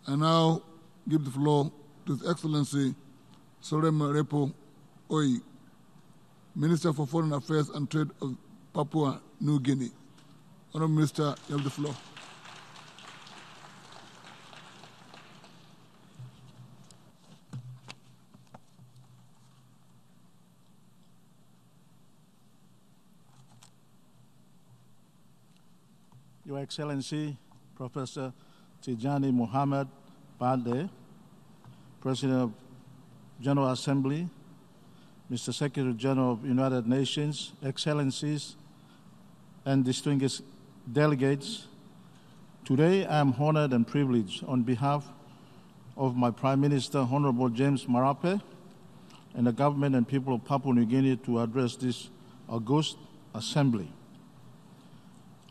I now give the floor to His Excellency Soroi Oi, Minister for Foreign Affairs and Trade of Papua New Guinea. Honourable Minister, you have the floor. Your Excellency, Professor Tijani Muhammad Bade, President of General Assembly, Mr. Secretary General of United Nations, Excellencies, and distinguished delegates, today I am honored and privileged on behalf of my Prime Minister, Honorable James Marape, and the government and people of Papua New Guinea to address this august assembly.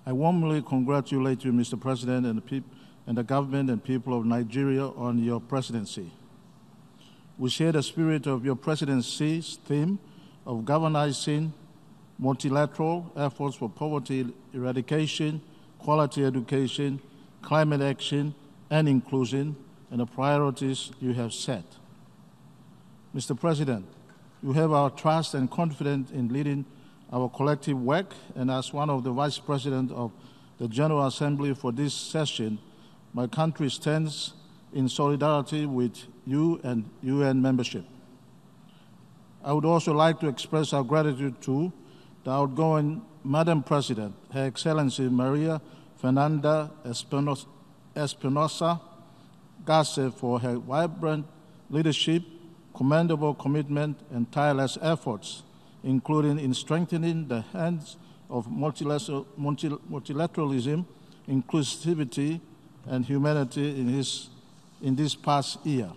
I warmly congratulate you, Mr. President, and the government and people of Nigeria on your presidency. We share the spirit of your presidency's theme of galvanizing multilateral efforts for poverty eradication, quality education, climate action, and inclusion, and the priorities you have set. Mr. President, you have our trust and confidence in leading our collective work, and as one of the Vice President of the General Assembly for this session, my country stands in solidarity with you and UN membership. I would also like to express our gratitude to the outgoing Madam President, Her Excellency Maria Fernanda Espinosa Garce, for her vibrant leadership, commendable commitment, and tireless efforts, including in strengthening the hands of multilateralism, inclusivity, and humanity in this past year.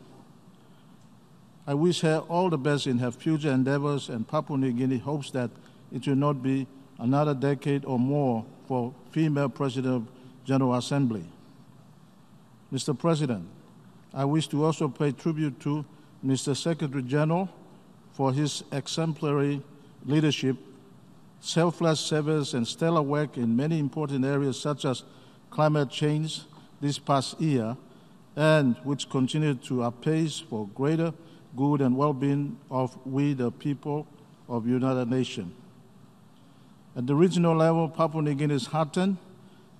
I wish her all the best in her future endeavors, and Papua New Guinea hopes that it will not be another decade or more for female President of General Assembly. Mr. President, I wish to also pay tribute to Mr. Secretary General for his exemplary leadership, selfless service, and stellar work in many important areas such as climate change this past year, and which continue to apace for greater good and well-being of we, the people of United Nations. At the regional level, Papua New Guinea is heartened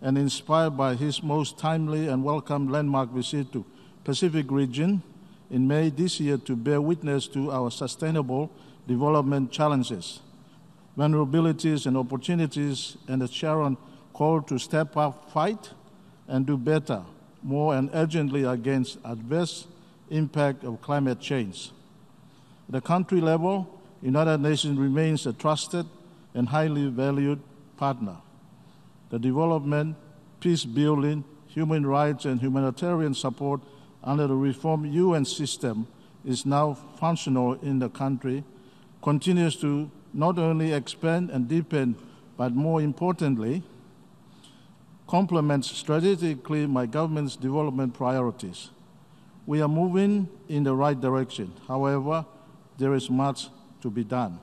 and inspired by his most timely and welcome landmark visit to Pacific region in May this year to bear witness to our sustainable development challenges, vulnerabilities and opportunities, and the Sharon call to step up, fight, and do better, more and urgently against adverse impact of climate change. At the country level, United Nations remains a trusted and highly valued partner. The development, peace building, human rights, and humanitarian support under the reformed UN system is now functional in the country, continues to not only expand and deepen, but more importantly, complements strategically my government's development priorities. We are moving in the right direction. However, there is much to be done.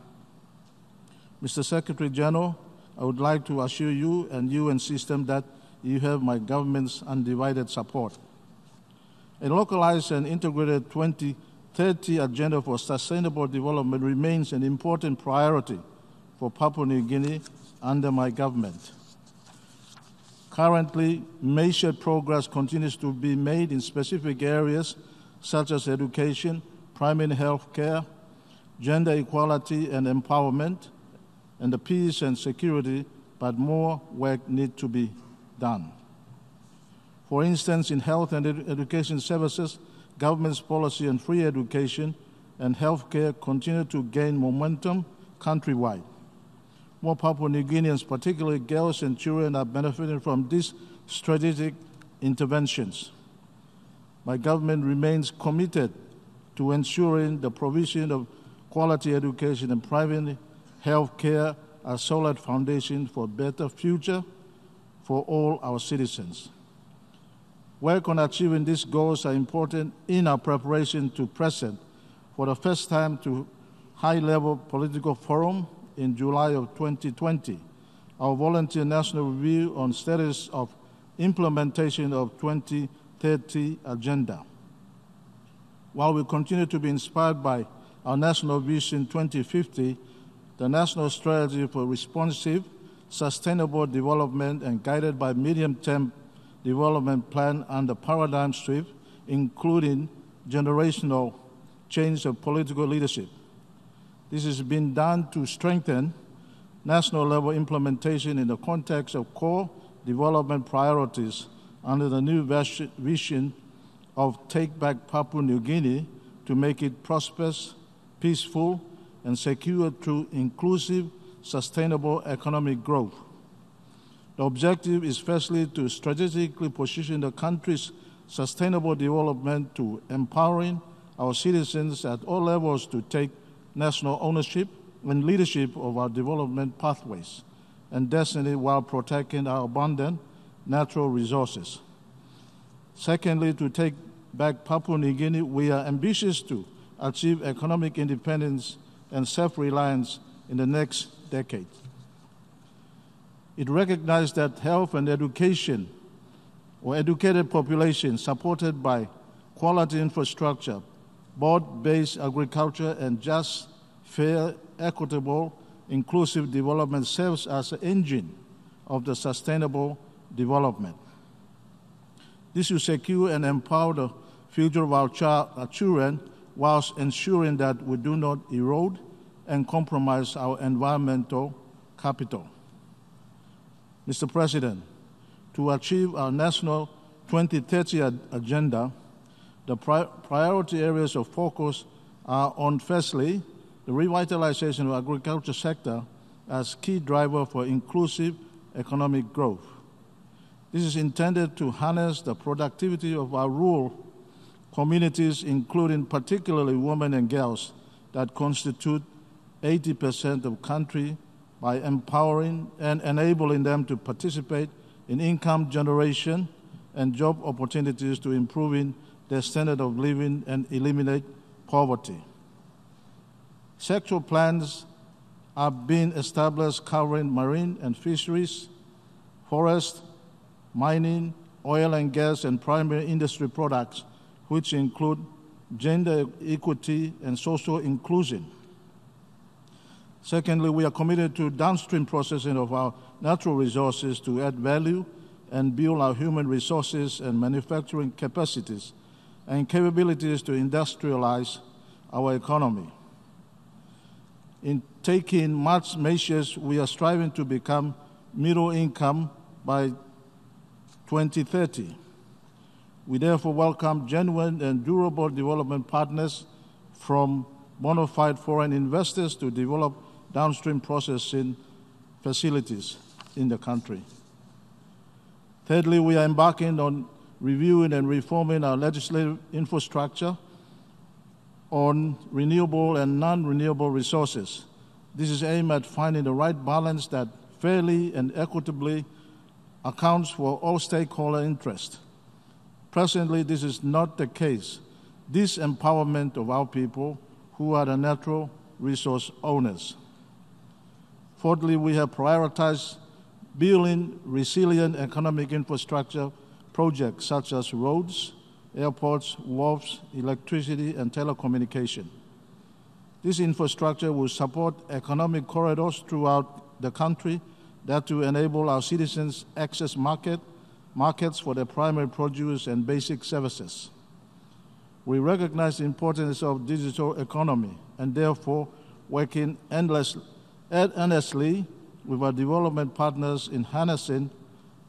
Mr. Secretary General, I would like to assure you and UN system that you have my government's undivided support. A localized and integrated 2030 agenda for sustainable development remains an important priority for Papua New Guinea under my government. Currently, measured progress continues to be made in specific areas such as education, primary health care, gender equality and empowerment, and the peace and security, but more work needs to be done. For instance, in health and education services, government's policy on free education and health care continue to gain momentum countrywide. More Papua New Guineans, particularly girls and children, are benefiting from these strategic interventions. My government remains committed to ensuring the provision of quality education and private health care a solid foundation for a better future for all our citizens. Work on achieving these goals are important in our preparation to present for the first time to high-level political forum in July of 2020, our volunteer national review on status of implementation of 2030 2030 agenda. While we continue to be inspired by our National Vision 2050, the National Strategy for Responsive, Sustainable Development and guided by medium-term development plan and the paradigm shift, including generational change of political leadership. This has been done to strengthen national-level implementation in the context of core development priorities under the new vision of Take Back Papua New Guinea to make it prosperous, peaceful, and secure through inclusive, sustainable economic growth. The objective is firstly to strategically position the country's sustainable development to empowering our citizens at all levels to take national ownership and leadership of our development pathways and destiny while protecting our abundant natural resources. Secondly, to take back Papua New Guinea, we are ambitious to achieve economic independence and self-reliance in the next decade. It recognized that health and education or educated population supported by quality infrastructure, broad-based agriculture, and just, fair, equitable, inclusive development serves as an engine of the sustainable development. This will secure and empower the future of our children whilst ensuring that we do not erode and compromise our environmental capital. Mr. President, to achieve our national 2030 agenda, the priority areas of focus are on, firstly, the revitalization of the agriculture sector as key driver for inclusive economic growth. This is intended to harness the productivity of our rural communities, including particularly women and girls that constitute 80% of the country, by empowering and enabling them to participate in income generation and job opportunities to improving their standard of living and eliminate poverty. Sectoral plans are being established covering marine and fisheries, forest, mining, oil and gas, and primary industry products, which include gender equity and social inclusion. Secondly, we are committed to downstream processing of our natural resources to add value and build our human resources and manufacturing capacities and capabilities to industrialize our economy. In taking much measures, we are striving to become middle income by 2030. We therefore welcome genuine and durable development partners from bona fide foreign investors to develop downstream processing facilities in the country. Thirdly, we are embarking on reviewing and reforming our legislative infrastructure on renewable and non-renewable resources. This is aimed at finding the right balance that fairly and equitably accounts for all stakeholder interests. Presently, this is not the case. This empowerment of our people, who are the natural resource owners. Fourthly, we have prioritized building resilient economic infrastructure projects such as roads, airports, wharves, electricity, and telecommunication. This infrastructure will support economic corridors throughout the country that will enable our citizens access markets for their primary produce and basic services. We recognize the importance of digital economy and therefore working earnestly with our development partners in harnessing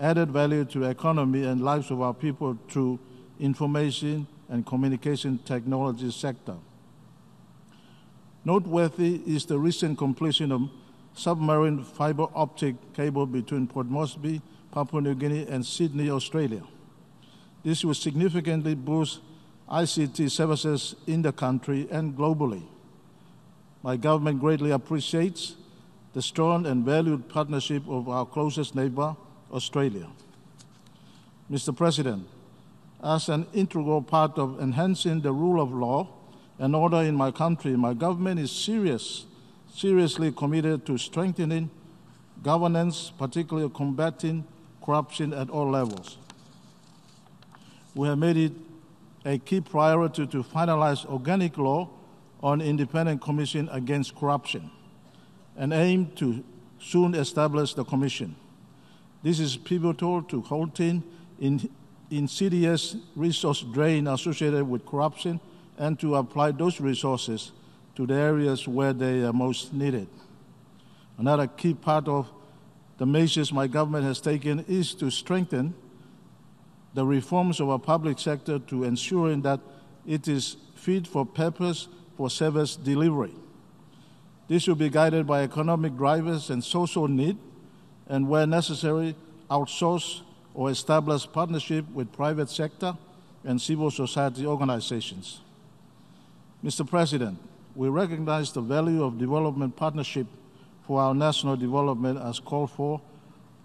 added value to the economy and lives of our people through information and communication technology sector. Noteworthy is the recent completion of submarine fiber optic cable between Port Moresby, Papua New Guinea, and Sydney, Australia. This will significantly boost ICT services in the country and globally. My government greatly appreciates the strong and valued partnership of our closest neighbor, Australia. Mr. President, as an integral part of enhancing the rule of law and order in my country, my government is seriously committed to strengthening governance, particularly combating corruption at all levels. we have made it a key priority to finalize organic law on independent commission against corruption and aim to soon establish the commission. This is pivotal to halting insidious resource drain associated with corruption and to apply those resources to the areas where they are most needed. Another key part of the measures my government has taken is to strengthen the reforms of our public sector to ensuring that it is fit for purpose for service delivery. This will be guided by economic drivers and social need, and where necessary, outsource or establish partnership with private sector and civil society organizations. Mr. President, we recognize the value of development partnership for our national development as called for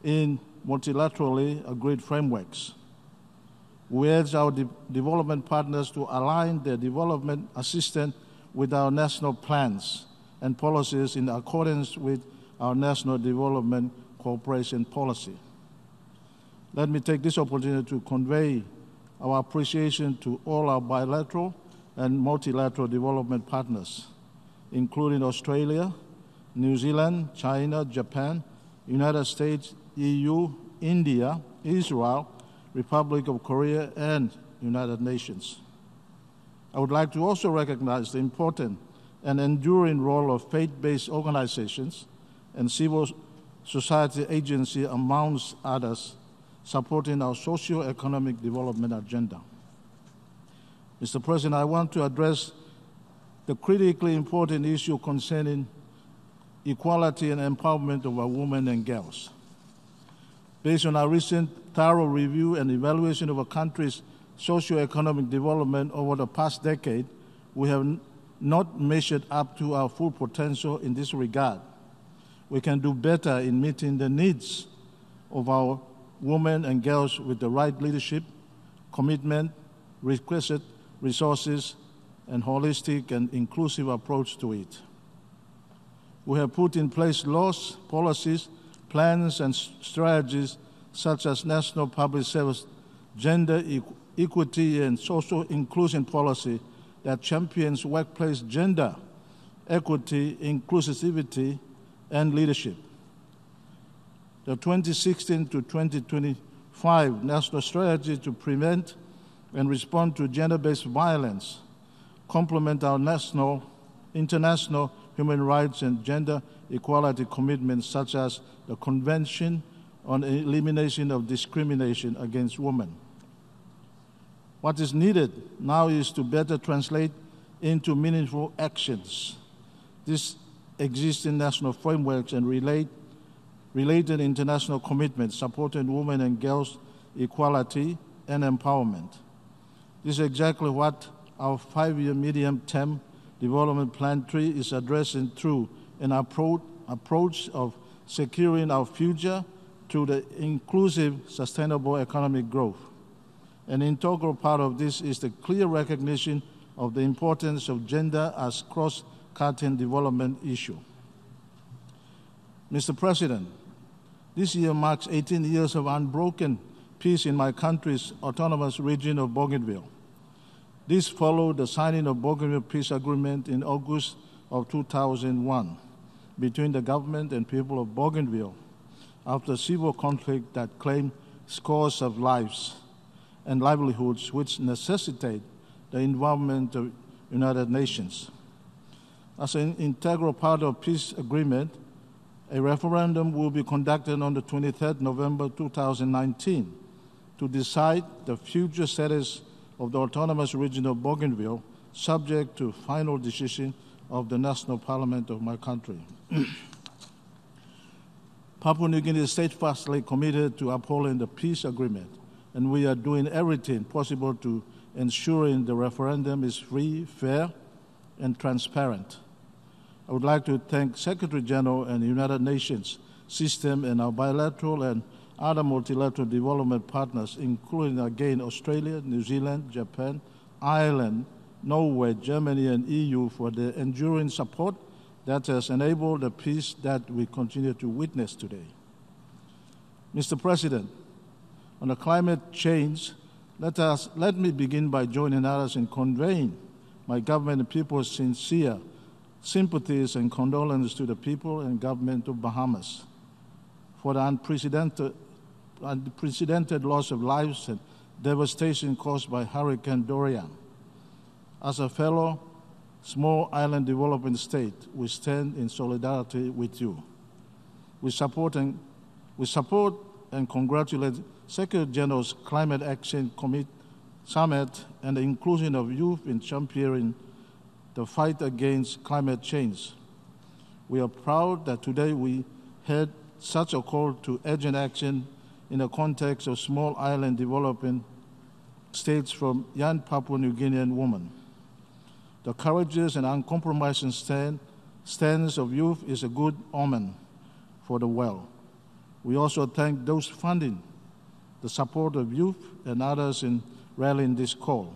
in multilaterally agreed frameworks. We urge our development partners to align their development assistance with our national plans and policies in accordance with our national development cooperation policy. Let me take this opportunity to convey our appreciation to all our bilateral and multilateral development partners, including Australia, New Zealand, China, Japan, United States, EU, India, Israel, Republic of Korea, and United Nations. I would like to also recognize the important and enduring role of faith-based organizations and civil society agencies, amongst others, supporting our socio-economic development agenda. Mr. President, I want to address the critically important issue concerning equality and empowerment of our women and girls. Based on our recent thorough review and evaluation of our country's socio-economic development over the past decade, we have not measured up to our full potential in this regard. We can do better in meeting the needs of our women and girls with the right leadership, commitment, requisite resources, and holistic and inclusive approach to it. We have put in place laws, policies, plans, and strategies such as National Public Service Gender Equity and Social Inclusion Policy that champions workplace gender equity, inclusivity, and leadership. The 2016 to 2025 National Strategy to Prevent and Respond to Gender-Based Violence complement our national, international human rights and gender equality commitments, such as the Convention on Elimination of Discrimination Against Women. What is needed now is to better translate into meaningful actions these existing national frameworks and related international commitments supporting women and girls' equality and empowerment. This is exactly what our 5-year medium-term development plan 3 is addressing through an approach of securing our future through the inclusive, sustainable economic growth. An integral part of this is the clear recognition of the importance of gender as cross-cutting development issue. Mr. President, this year marks 18 years of unbroken peace in my country's autonomous region of Bougainville. This followed the signing of Bougainville Peace Agreement in August of 2001 between the government and people of Bougainville after civil conflict that claimed scores of lives and livelihoods, which necessitate the involvement of United Nations. As an integral part of peace agreement, a referendum will be conducted on the 23rd November 2019 to decide the future status of the autonomous region of Bougainville, subject to final decision of the National Parliament of my country. Papua New Guinea is steadfastly committed to upholding the peace agreement, and we are doing everything possible to ensuring the referendum is free, fair, and transparent. I would like to thank Secretary General and the United Nations system and our bilateral and other multilateral development partners, including again Australia, New Zealand, Japan, Ireland, Norway, Germany, and EU for their enduring support that has enabled the peace that we continue to witness today. Mr. President, on the climate change, Let me begin by joining others in conveying my government and people's sincere sympathies and condolences to the people and government of Bahamas for the unprecedented loss of lives and devastation caused by Hurricane Dorian. As a fellow small island developing state, we stand in solidarity with you. We support and congratulate Secretary General's Climate Action Summit and the inclusion of youth in championing the fight against climate change. We are proud that today we had such a call to urgent action in the context of small island developing states from young Papua New Guinean women. The courageous and uncompromising stance of youth is a good omen for the world. We also thank those funding the support of youth and others in rallying this call.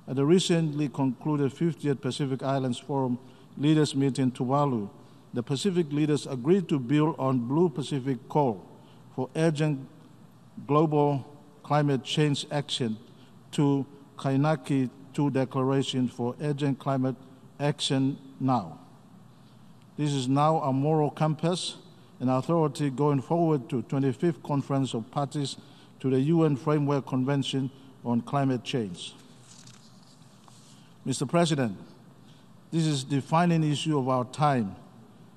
At the recently concluded 50th Pacific Islands Forum Leaders Meeting in Tuvalu, the Pacific leaders agreed to build on Blue Pacific call for urgent global climate change action to Kainaki 2 Declaration for urgent climate action now. This is now a moral compass and authority going forward to 25th Conference of Parties to the UN Framework Convention on Climate Change. Mr. President, this is the defining issue of our time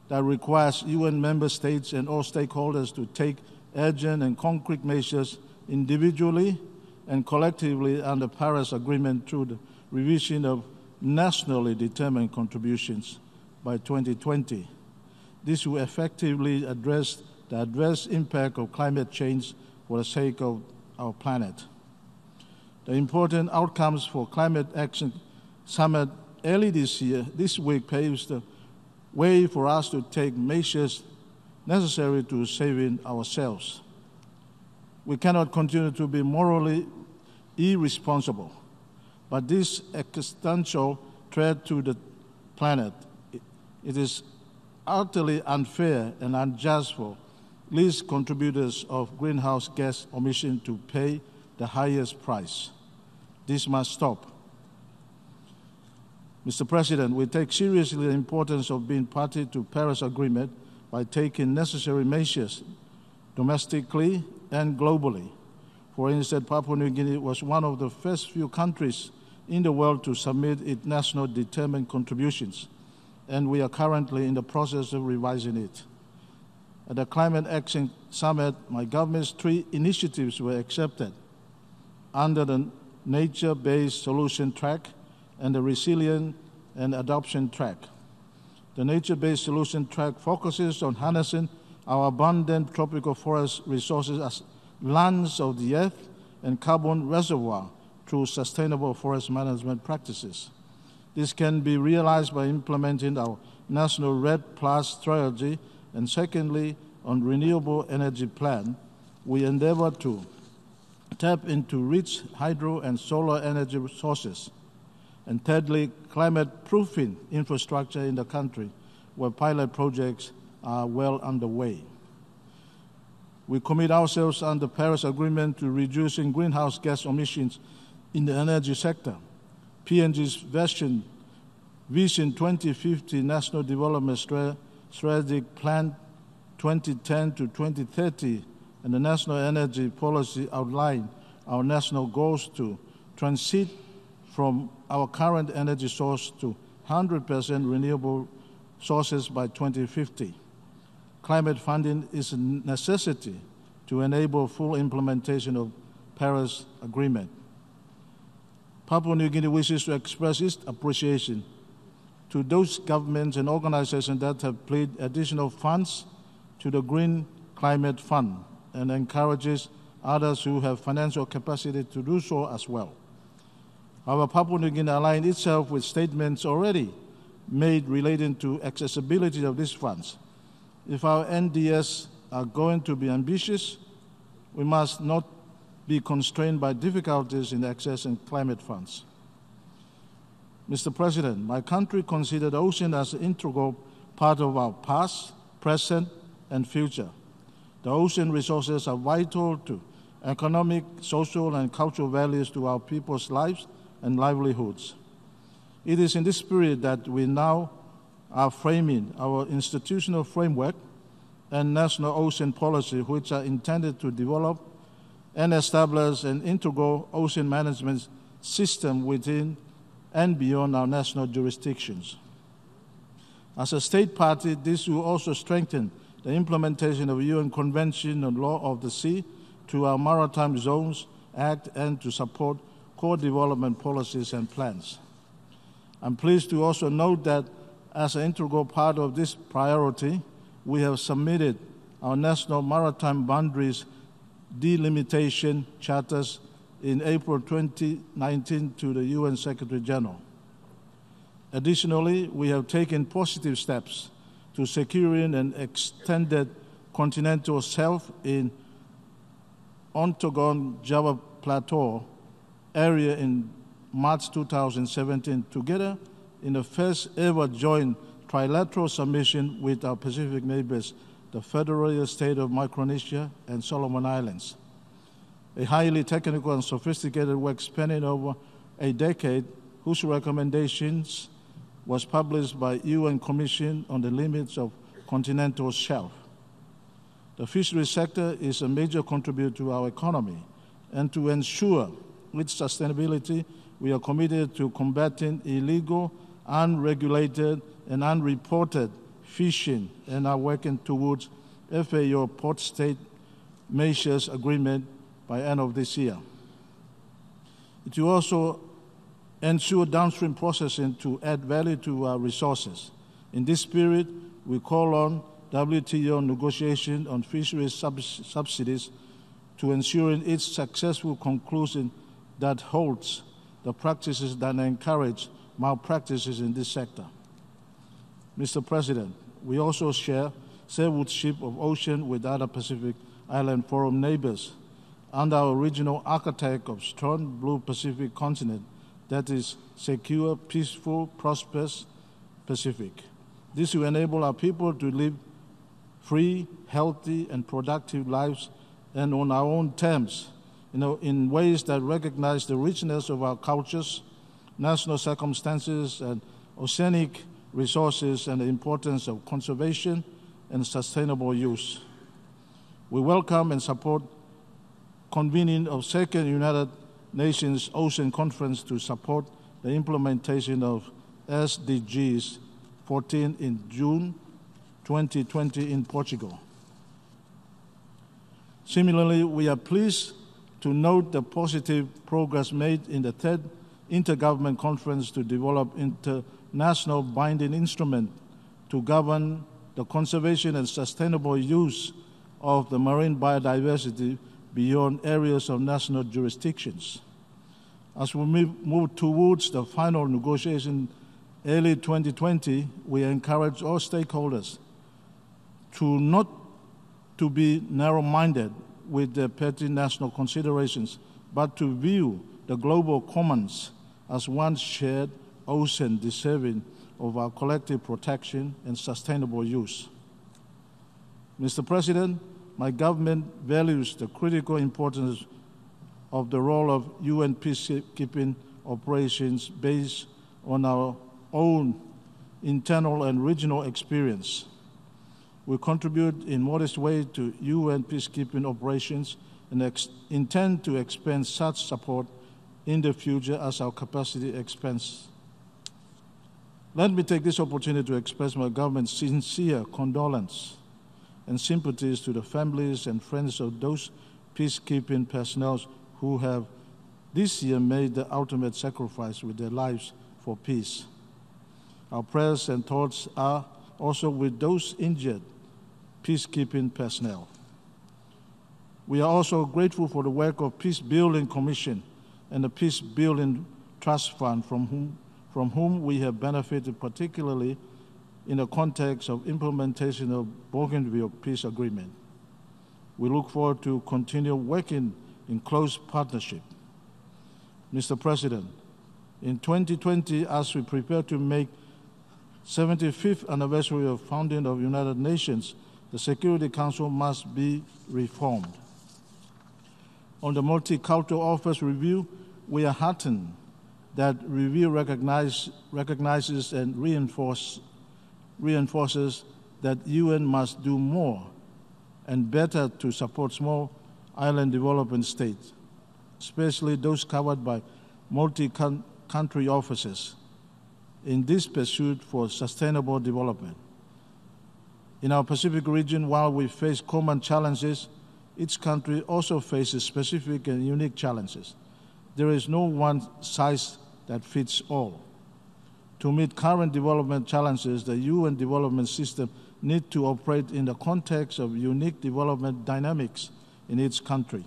that requires UN member states and all stakeholders to take urgent and concrete measures individually and collectively under Paris Agreement through the revision of nationally determined contributions by 2020. This will effectively address the adverse impact of climate change for the sake of our planet. The important outcomes for Climate Action Summit early this week paves the way for us to take measures necessary to saving ourselves. We cannot continue to be morally irresponsible, but this existential threat to the planet, it is utterly unfair and unjust for least contributors of greenhouse gas emission to pay the highest price. This must stop. Mr. President, we take seriously the importance of being party to Paris Agreement by taking necessary measures domestically and globally. For instance, Papua New Guinea was one of the first few countries in the world to submit its national determined contributions, and we are currently in the process of revising it. At the Climate Action Summit, my government's 3 initiatives were accepted under the Nature-Based Solution Track and the Resilient and Adoption Track. The Nature-Based Solution Track focuses on harnessing our abundant tropical forest resources as lungs of the earth and carbon reservoir through sustainable forest management practices. This can be realized by implementing our National RED+ strategy, and secondly, on renewable energy plan, we endeavor to tap into rich hydro and solar energy sources. And thirdly, climate-proofing infrastructure in the country, where pilot projects are well underway. We commit ourselves under the Paris Agreement to reducing greenhouse gas emissions in the energy sector. PNG's Vision 2050 National Development Strategic Plan 2010 to 2030 and the National Energy Policy outline our national goals to transit from our current energy source to 100% renewable sources by 2050. Climate funding is a necessity to enable full implementation of Paris Agreement. Papua New Guinea wishes to express its appreciation to those governments and organizations that have pledged additional funds to the Green Climate Fund and encourages others who have financial capacity to do so as well. However, Papua New Guinea aligned itself with statements already made relating to accessibility of these funds. If our NDS are going to be ambitious, we must not be constrained by difficulties in accessing climate funds. Mr. President, my country considers the ocean as an integral part of our past, present, and future. The ocean resources are vital to economic, social, and cultural values to our people's lives and livelihoods. It is in this spirit that we now are framing our institutional framework and national ocean policy, which are intended to develop and establish an integral ocean management system within and beyond our national jurisdictions. As a state party, this will also strengthen the implementation of UN Convention on Law of the Sea to our Maritime Zones Act and to support core development policies and plans. I'm pleased to also note that as an integral part of this priority, we have submitted our national maritime boundaries delimitation charters in April 2019 to the UN Secretary General. Additionally, we have taken positive steps to securing an extended continental shelf in Ontogon Java Plateau area in March 2017, together in the first ever joint trilateral submission with our Pacific neighbors, the Federal State of Micronesia and Solomon Islands. A highly technical and sophisticated work spanning over a decade, whose recommendations was published by UN Commission on the Limits of Continental Shelf. The fisheries sector is a major contributor to our economy, and to ensure its sustainability, we are committed to combating illegal, unregulated, and unreported fishing and are working towards FAO Port State Measures Agreement by end of this year. It will also ensure downstream processing to add value to our resources. In this spirit, we call on WTO negotiation on fisheries subsidies to ensuring its successful conclusion that holds the practices that encourage malpractices in this sector. Mr. President, we also share stewardship of ocean with other Pacific Island Forum neighbors under our regional architect of strong blue Pacific continent that is secure, peaceful, prosperous Pacific. This will enable our people to live free, healthy, and productive lives and on our own terms, in ways that recognize the richness of our cultures, national circumstances, and oceanic resources, and the importance of conservation and sustainable use. We welcome and support convening of Second United Nations Ocean Conference to support the implementation of SDGs 14 in June 2020 in Portugal. Similarly, we are pleased to note the positive progress made in the third Intergovernment Conference to develop international binding instrument to govern the conservation and sustainable use of the marine biodiversity beyond areas of national jurisdictions. As we move towards the final negotiation early 2020, we encourage all stakeholders not to be narrow-minded with their petty national considerations, but to view the global commons as one shared ocean deserving of our collective protection and sustainable use. Mr. President, my government values the critical importance of the role of UN peacekeeping operations based on our own internal and regional experience. We contribute in modest way to UN peacekeeping operations and intend to expand such support in the future as our capacity expands. Let me take this opportunity to express my government's sincere condolence and sympathies to the families and friends of those peacekeeping personnel who have this year made the ultimate sacrifice with their lives for peace. Our prayers and thoughts are also with those injured peacekeeping personnel. We are also grateful for the work of Peace Building Commission and the Peace Building Trust Fund from whom we have benefited, particularly in the context of implementation of Bougainville Peace Agreement. We look forward to continue working in close partnership. Mr. President, in 2020, as we prepare to make 75th anniversary of founding of United Nations, the Security Council must be reformed. On the Multicultural Office review, we are heartened that review recognizes and reinforces that UN must do more and better to support small island development states, especially those covered by multi-country offices, in this pursuit for sustainable development. In our Pacific region, while we face common challenges, each country also faces specific and unique challenges. There is no one size that fits all. To meet current development challenges, the UN development system needs to operate in the context of unique development dynamics in each country.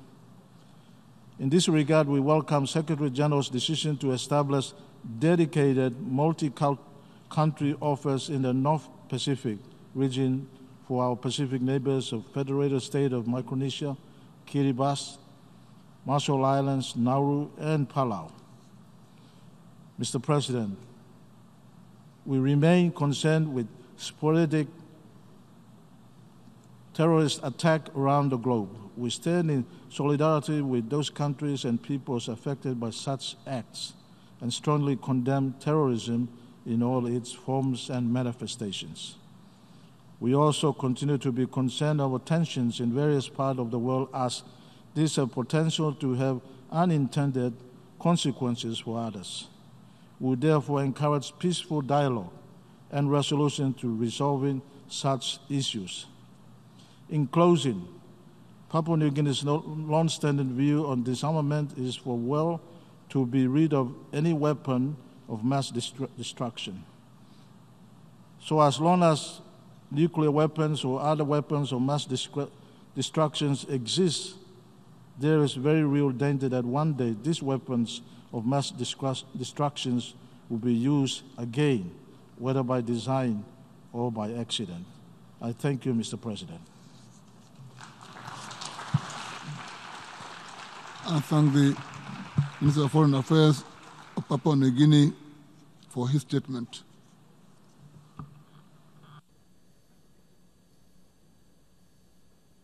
In this regard, we welcome Secretary General's decision to establish dedicated multi-country office in the North Pacific region for our Pacific neighbors of Federated State of Micronesia, Kiribati, Marshall Islands, Nauru, and Palau. Mr. President, we remain concerned with sporadic terrorist attacks around the globe. We stand in solidarity with those countries and peoples affected by such acts and strongly condemn terrorism in all its forms and manifestations. We also continue to be concerned about tensions in various parts of the world, as these have potential to have unintended consequences for others. We therefore encourage peaceful dialogue and resolution to resolving such issues. In closing, Papua New Guinea's long-standing view on disarmament is for well to be rid of any weapon of mass destruction. So as long as nuclear weapons or other weapons of mass destruction exist, there is very real danger that one day these weapons of mass destruction will be used again, whether by design or by accident. I thank you, Mr. President. I thank the Minister of Foreign Affairs of Papua New Guinea for his statement.